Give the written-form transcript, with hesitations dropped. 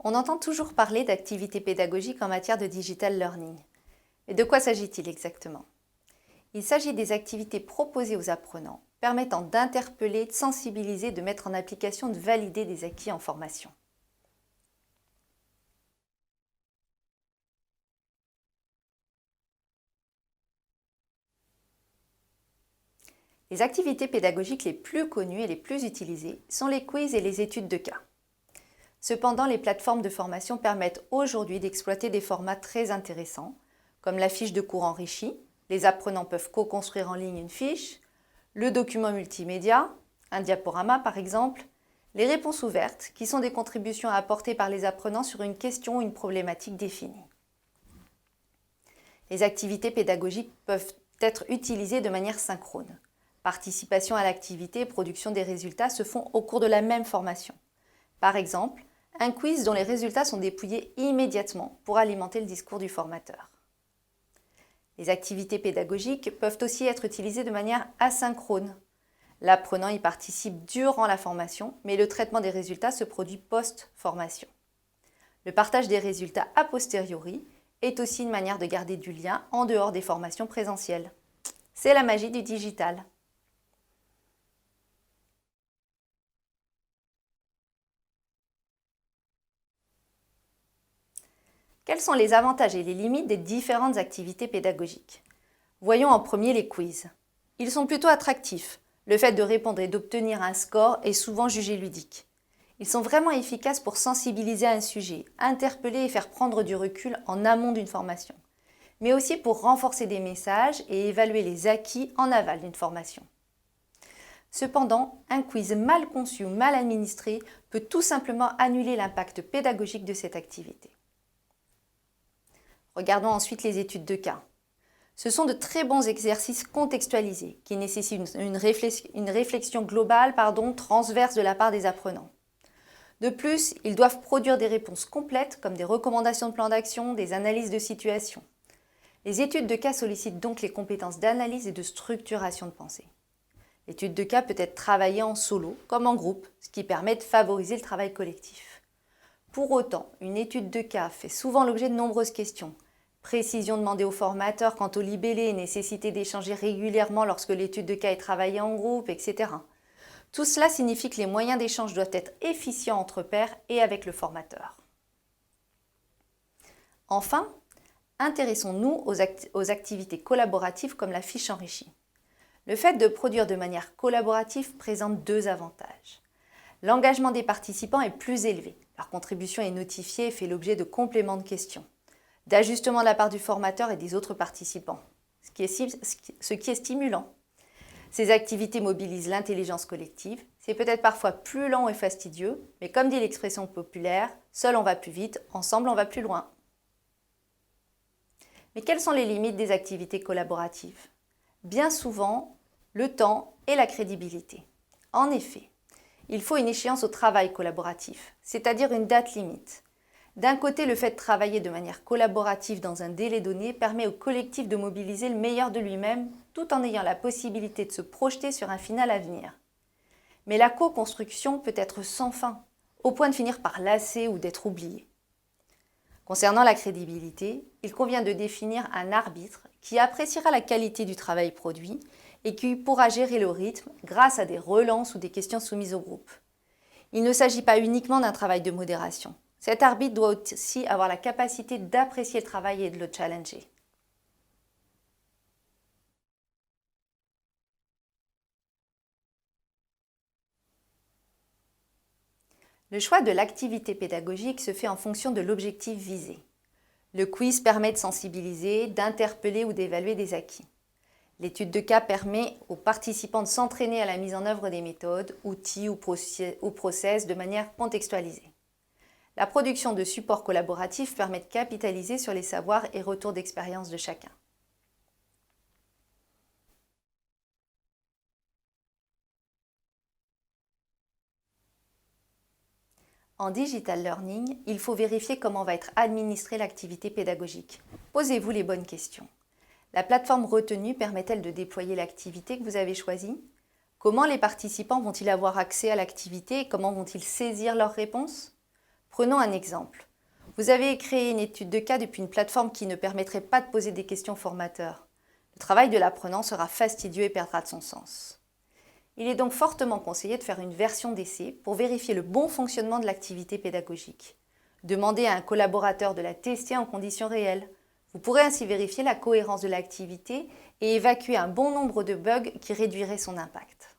On entend toujours parler d'activités pédagogiques en matière de digital learning. Mais de quoi s'agit-il exactement? Il s'agit des activités proposées aux apprenants, permettant d'interpeller, de sensibiliser, de mettre en application, de valider des acquis en formation. Les activités pédagogiques les plus connues et les plus utilisées sont les quiz et les études de cas. Cependant, les plateformes de formation permettent aujourd'hui d'exploiter des formats très intéressants, comme la fiche de cours enrichie, les apprenants peuvent co-construire en ligne une fiche, le document multimédia, un diaporama par exemple, les réponses ouvertes, qui sont des contributions à apporter par les apprenants sur une question ou une problématique définie. Les activités pédagogiques peuvent être utilisées de manière synchrone. Participation à l'activité et production des résultats se font au cours de la même formation. Par exemple, un quiz dont les résultats sont dépouillés immédiatement pour alimenter le discours du formateur. Les activités pédagogiques peuvent aussi être utilisées de manière asynchrone. L'apprenant y participe durant la formation, mais le traitement des résultats se produit post-formation. Le partage des résultats a posteriori est aussi une manière de garder du lien en dehors des formations présentielles. C'est la magie du digital. Quels sont les avantages et les limites des différentes activités pédagogiques? Voyons en premier les quiz. Ils sont plutôt attractifs. Le fait de répondre et d'obtenir un score est souvent jugé ludique. Ils sont vraiment efficaces pour sensibiliser à un sujet, interpeller et faire prendre du recul en amont d'une formation, mais aussi pour renforcer des messages et évaluer les acquis en aval d'une formation. Cependant, un quiz mal conçu ou mal administré peut tout simplement annuler l'impact pédagogique de cette activité. Regardons ensuite les études de cas. Ce sont de très bons exercices contextualisés qui nécessitent une réflexion globale, transverse de la part des apprenants. De plus, ils doivent produire des réponses complètes comme des recommandations de plan d'action, des analyses de situation. Les études de cas sollicitent donc les compétences d'analyse et de structuration de pensée. L'étude de cas peut être travaillée en solo comme en groupe, ce qui permet de favoriser le travail collectif. Pour autant, une étude de cas fait souvent l'objet de nombreuses questions. Précision demandée au formateur quant au libellé, nécessité d'échanger régulièrement lorsque l'étude de cas est travaillée en groupe, etc. Tout cela signifie que les moyens d'échange doivent être efficients entre pairs et avec le formateur. Enfin, intéressons-nous aux activités collaboratives comme la fiche enrichie. Le fait de produire de manière collaborative présente deux avantages. L'engagement des participants est plus élevé. Leur contribution est notifiée et fait l'objet de compléments de questions, d'ajustements de la part du formateur et des autres participants, ce qui est stimulant. Ces activités mobilisent l'intelligence collective. C'est peut-être parfois plus lent et fastidieux, mais comme dit l'expression populaire, seul on va plus vite, ensemble on va plus loin. Mais quelles sont les limites des activités collaboratives? Bien souvent, le temps et la crédibilité. En effet, il faut une échéance au travail collaboratif, c'est-à-dire une date limite. D'un côté, le fait de travailler de manière collaborative dans un délai donné permet au collectif de mobiliser le meilleur de lui-même tout en ayant la possibilité de se projeter sur un final à venir. Mais la co-construction peut être sans fin, au point de finir par lasser ou d'être oublié. Concernant la crédibilité, il convient de définir un arbitre qui appréciera la qualité du travail produit et qui pourra gérer le rythme grâce à des relances ou des questions soumises au groupe. Il ne s'agit pas uniquement d'un travail de modération. Cet arbitre doit aussi avoir la capacité d'apprécier le travail et de le challenger. Le choix de l'activité pédagogique se fait en fonction de l'objectif visé. Le quiz permet de sensibiliser, d'interpeller ou d'évaluer des acquis. L'étude de cas permet aux participants de s'entraîner à la mise en œuvre des méthodes, outils ou process de manière contextualisée. La production de supports collaboratifs permet de capitaliser sur les savoirs et retours d'expérience de chacun. En digital learning, il faut vérifier comment va être administrée l'activité pédagogique. Posez-vous les bonnes questions. La plateforme retenue permet-elle de déployer l'activité que vous avez choisie? Comment les participants vont-ils avoir accès à l'activité et comment vont-ils saisir leurs réponses? Prenons un exemple. Vous avez créé une étude de cas depuis une plateforme qui ne permettrait pas de poser des questions aux formateurs. Le travail de l'apprenant sera fastidieux et perdra de son sens. Il est donc fortement conseillé de faire une version d'essai pour vérifier le bon fonctionnement de l'activité pédagogique. Demandez à un collaborateur de la tester en conditions réelles. Vous pourrez ainsi vérifier la cohérence de l'activité et évacuer un bon nombre de bugs qui réduiraient son impact.